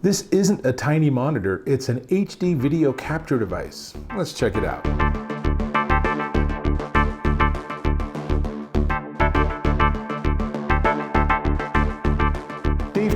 This isn't a tiny monitor, it's an HD video capture device. Let's check it out.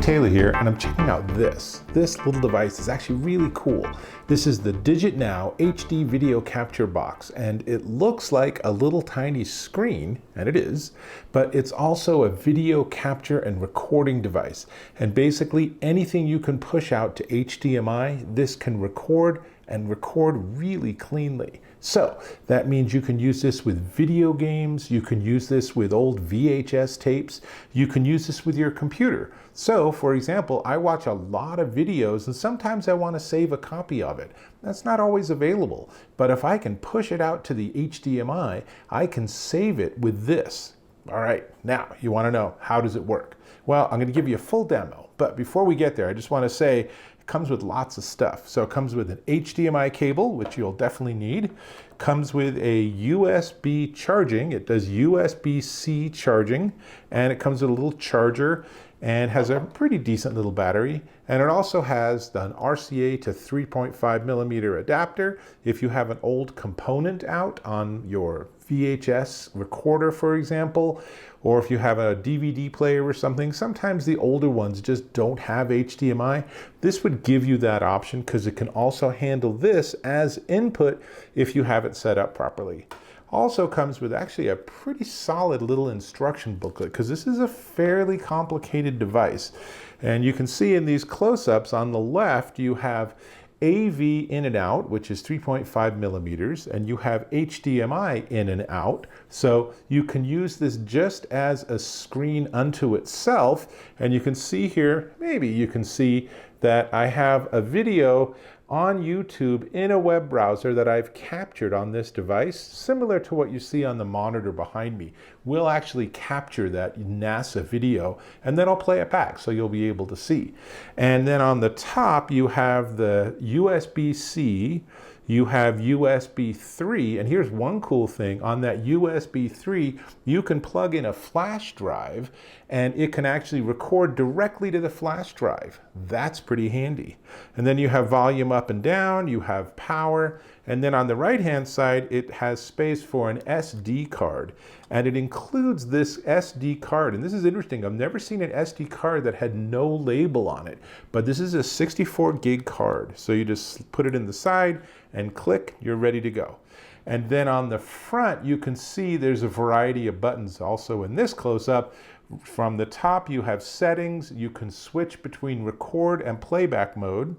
Taylor here, and I'm checking out this. This little device is actually really cool. This is the DigitNow HD video capture box, and it looks like a little tiny screen, and it is, but it's also a video capture and recording device. And basically anything you can push out to HDMI, this can record and record really cleanly. So that means you can use this with video games, you can use this with old VHS tapes, you can use this with your computer. So for example, I watch a lot of videos and sometimes I want to save a copy of it. That's not always available, but if I can push it out to the HDMI, I can save it with this. All right, now you want to know, how does it work? Well, I'm going to give you a full demo, but before we get there, I just want to say it comes with lots of stuff. So it comes with an HDMI cable, which you'll definitely need. Comes with a USB charging. It does USB-C charging, and it comes with a little charger and has a pretty decent little battery. And it also has an RCA to 3.5 millimeter adapter. If you have an old component out on your VHS recorder, for example, or if you have a DVD player or something, sometimes the older ones just don't have HDMI. This would give you that option because it can also handle this as input if you have it set up properly. Also comes with actually a pretty solid little instruction booklet because this is a fairly complicated device. And you can see in these close-ups on the left, you have AV in and out, which is 3.5 millimeters, and you have HDMI in and out. So you can use this just as a screen unto itself. And you can see here, maybe you can see that I have a video on YouTube in a web browser that I've captured on this device, similar to what you see on the monitor behind me. We'll actually capture that NASA video and then I'll play it back so you'll be able to see. And then on the top you have the USB-C, you have USB 3, and here's one cool thing. On that USB 3, you can plug in a flash drive and it can actually record directly to the flash drive. That's pretty handy. And then you have volume up and down, you have power, and then on the right-hand side, it has space for an SD card. And it includes this SD card. And this is interesting. I've never seen an SD card that had no label on it, but this is a 64 gig card. So you just put it in the side and click, you're ready to go. And then on the front, you can see there's a variety of buttons also in this close-up. From the top, you have settings. You can switch between record and playback mode.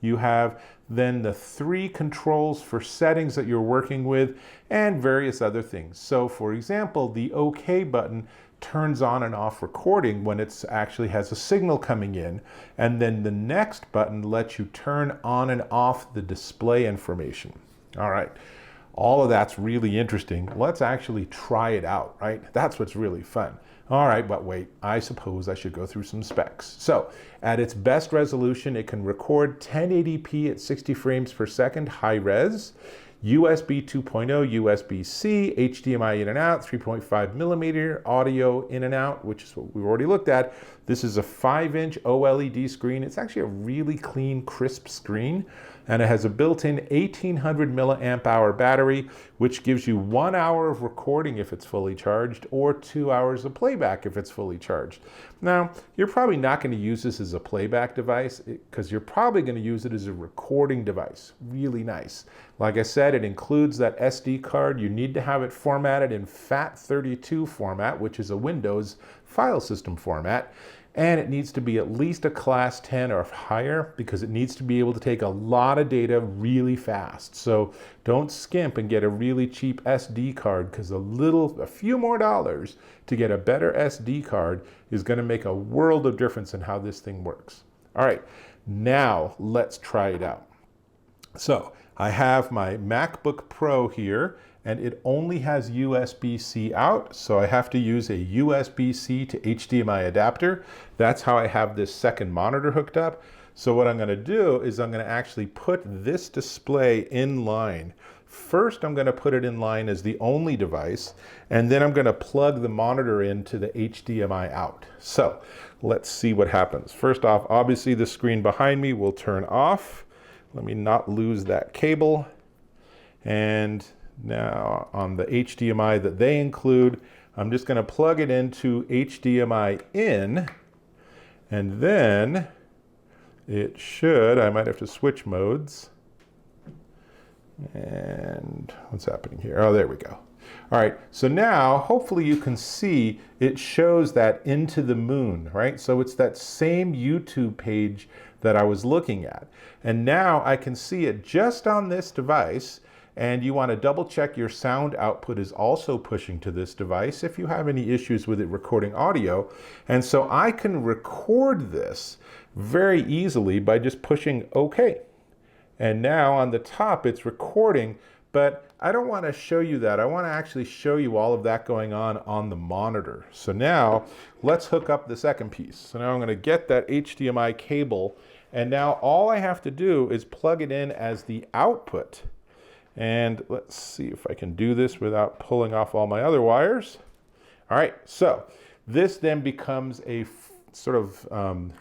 You have then the 3 controls for settings that you're working with and various other things. So for example, the OK button turns on and off recording when it actually has a signal coming in. And then the next button lets you turn on and off the display information. All right. All of that's really interesting. Let's actually try it out, right? That's what's really fun. All right, but wait, I suppose I should go through some specs. So at its best resolution, it can record 1080p at 60 frames per second, high res, USB 2.0, USB-C, HDMI in and out, 3.5 millimeter audio in and out, which is what we've already looked at. This is a 5-inch OLED screen. It's actually a really clean, crisp screen, and it has a built-in 1800 milliamp hour battery, which gives you 1 hour of recording if it's fully charged, or 2 hours of playback if it's fully charged. Now, you're probably not going to use this as a playback device because you're probably going to use it as a recording device. Really nice. Like I said, it includes that SD card. You need to have it formatted in FAT32 format, which is a Windows file system format. And it needs to be at least a class 10 or higher because it needs to be able to take a lot of data really fast. So don't skimp and get a really cheap SD card because a few more dollars to get a better SD card is going to make a world of difference in how this thing works. All right, now let's try it out. So I have my MacBook Pro here, and it only has USB-C out, so I have to use a USB-C to HDMI adapter. That's how I have this second monitor hooked up. So what I'm going to do is I'm going to actually put this display in line First, I'm going to put it in line as the only device, and then I'm going to plug the monitor into the HDMI out. So let's see what happens. First off, obviously the screen behind me will turn off. Let me not lose that cable. And now on the HDMI that they include, I'm just going to plug it into HDMI in, and then it should, I might have to switch modes. And what's happening here? Oh, there we go. All right, so now hopefully you can see it shows that Into the Moon, right? So it's that same YouTube page that I was looking at. And now I can see it just on this device, and you want to double check your sound output is also pushing to this device if you have any issues with it recording audio. And so I can record this very easily by just pushing OK. And now on the top it's recording, but I don't want to show you that. I want to actually show you all of that going on the monitor. So now let's hook up the second piece. So now I'm going to get that HDMI cable, and now all I have to do is plug it in as the output. And let's see if I can do this without pulling off all my other wires. All right, so this then becomes a sort of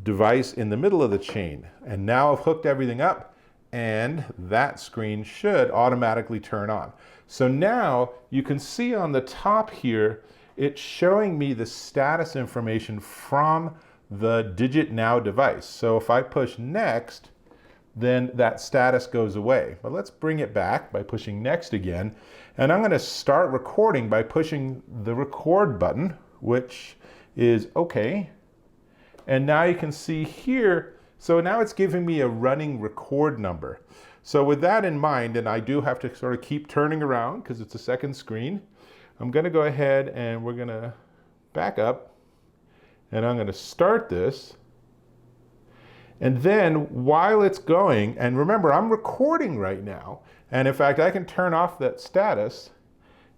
device in the middle of the chain. And now I've hooked everything up, and that screen should automatically turn on. So now you can see on the top here, it's showing me the status information from the DigitNow device. So if I push next, then that status goes away. But let's bring it back by pushing next again. And I'm going to start recording by pushing the record button, which is OK. And now you can see here, so now it's giving me a running record number. So with that in mind, and I do have to sort of keep turning around because it's a second screen, I'm going to go ahead and we're going to back up, and I'm going to start this. And then while it's going, and remember, I'm recording right now, and in fact, I can turn off that status.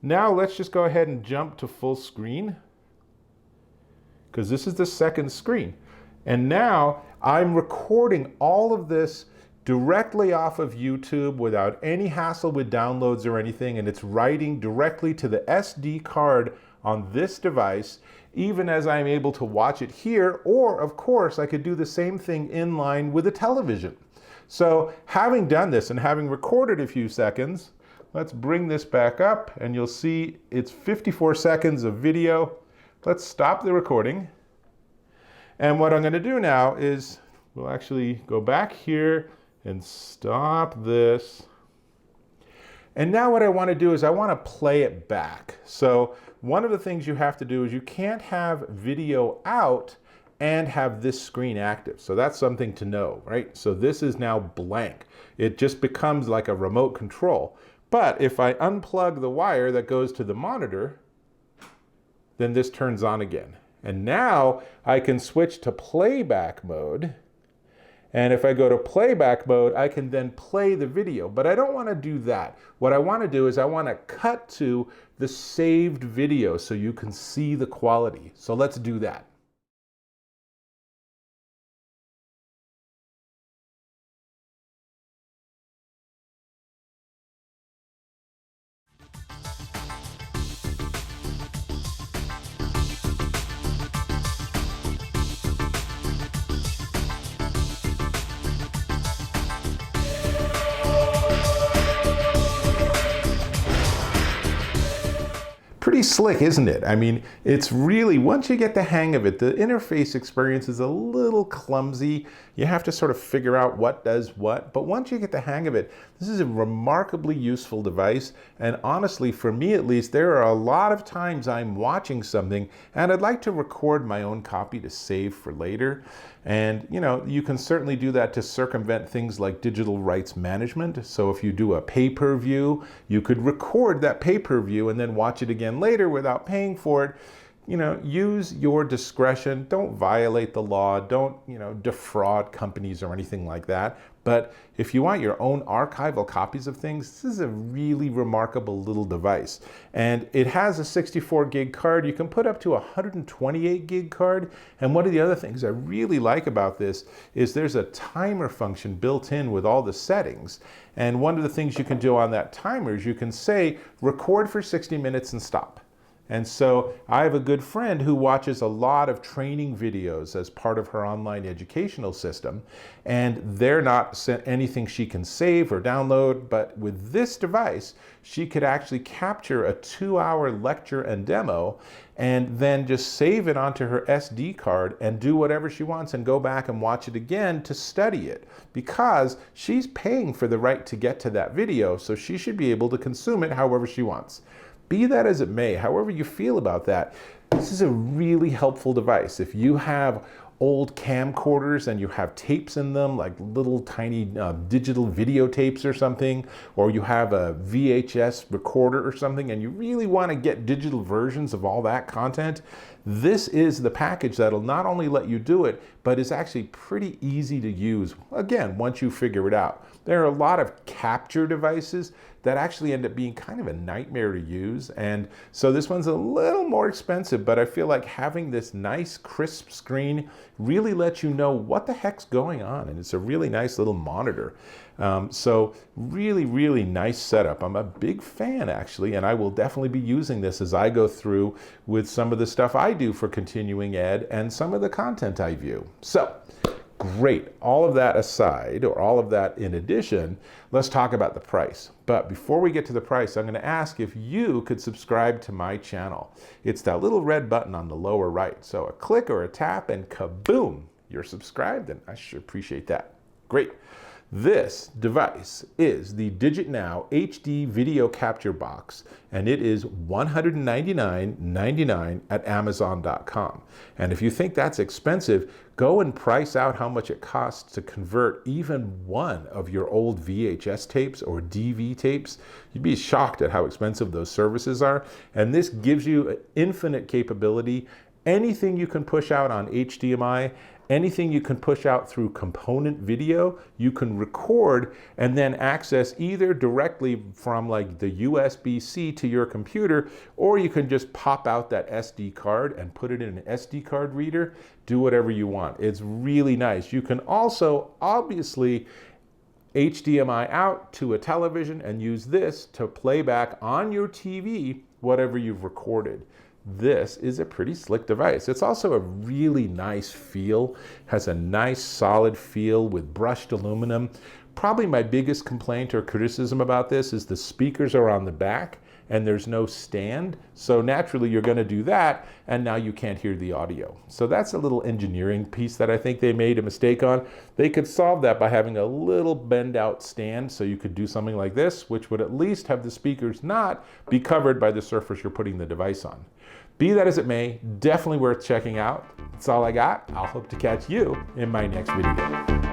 Now let's just go ahead and jump to full screen, because this is the second screen. And now I'm recording all of this directly off of YouTube without any hassle with downloads or anything, and it's writing directly to the SD card on this device, even as I'm able to watch it here, or of course I could do the same thing in line with a television. So having done this and having recorded a few seconds, let's bring this back up, and you'll see it's 54 seconds of video. Let's stop the recording. And what I'm going to do now is we'll actually go back here and stop this. And now what I want to do is I want to play it back. So one of the things you have to do is you can't have video out and have this screen active. So that's something to know, right? So this is now blank. It just becomes like a remote control. But if I unplug the wire that goes to the monitor, then this turns on again. And now I can switch to playback mode. And if I go to playback mode, I can then play the video. But I don't want to do that. What I want to do is I want to cut to the saved video so you can see the quality. So let's do that. Pretty slick, isn't it? I mean, it's really, once you get the hang of it, the interface experience is a little clumsy. You have to sort of figure out what does what, but once you get the hang of it, this is a remarkably useful device. And honestly, for me at least, there are a lot of times I'm watching something and I'd like to record my own copy to save for later. And you know, you can certainly do that to circumvent things like digital rights management. So if you do a pay-per-view, you could record that pay-per-view and then watch it again later without paying for it. use your discretion. Don't violate the law. Don't, defraud companies or anything like that. But if you want your own archival copies of things, this is a really remarkable little device. And it has a 64 gig card. You can put up to a 128 gig card. And one of the other things I really like about this is there's a timer function built in with all the settings. And one of the things you can do on that timer is you can say, record for 60 minutes and stop. And so I have a good friend who watches a lot of training videos as part of her online educational system, and they're not anything she can save or download, but with this device, she could actually capture a 2-hour lecture and demo and then just save it onto her SD card and do whatever she wants and go back and watch it again to study it, because she's paying for the right to get to that video, so she should be able to consume it however she wants. Be that as it may, however you feel about that, this is a really helpful device. If you have old camcorders and you have tapes in them, like little tiny digital videotapes or something, or you have a VHS recorder or something, and you really want to get digital versions of all that content, this is the package that'll not only let you do it, but is actually pretty easy to use, again, once you figure it out. There are a lot of capture devices that actually end up being kind of a nightmare to use. And so this one's a little more expensive, but I feel like having this nice crisp screen really lets you know what the heck's going on. And it's a really nice little monitor. So really, really nice setup. I'm a big fan actually, and I will definitely be using this as I go through with some of the stuff I do for continuing ed and some of the content I view. So great. All of that aside, or all of that in addition, let's talk about the price. But before we get to the price, I'm going to ask if you could subscribe to my channel. It's that little red button on the lower right. So a click or a tap and kaboom, you're subscribed, and I sure appreciate that. Great. This device is the DigitNow HD Video Capture Box, and it is $199.99 at Amazon.com. And if you think that's expensive, go and price out how much it costs to convert even one of your old VHS tapes or DV tapes. You'd be shocked at how expensive those services are. And this gives you infinite capability. Anything you can push out on HDMI, anything you can push out through component video, you can record and then access either directly from like the USB-C to your computer, or you can just pop out that SD card and put it in an SD card reader, do whatever you want. It's really nice. You can also obviously HDMI out to a television and use this to play back on your TV whatever you've recorded. This is a pretty slick device. It's also a really nice feel, has a nice solid feel with brushed aluminum. Probably my biggest complaint or criticism about this is the speakers are on the back and there's no stand. So naturally you're going to do that and now you can't hear the audio. So that's a little engineering piece that I think they made a mistake on. They could solve that by having a little bend out stand so you could do something like this, which would at least have the speakers not be covered by the surface you're putting the device on. Be that as it may, definitely worth checking out. That's all I got. I'll hope to catch you in my next video.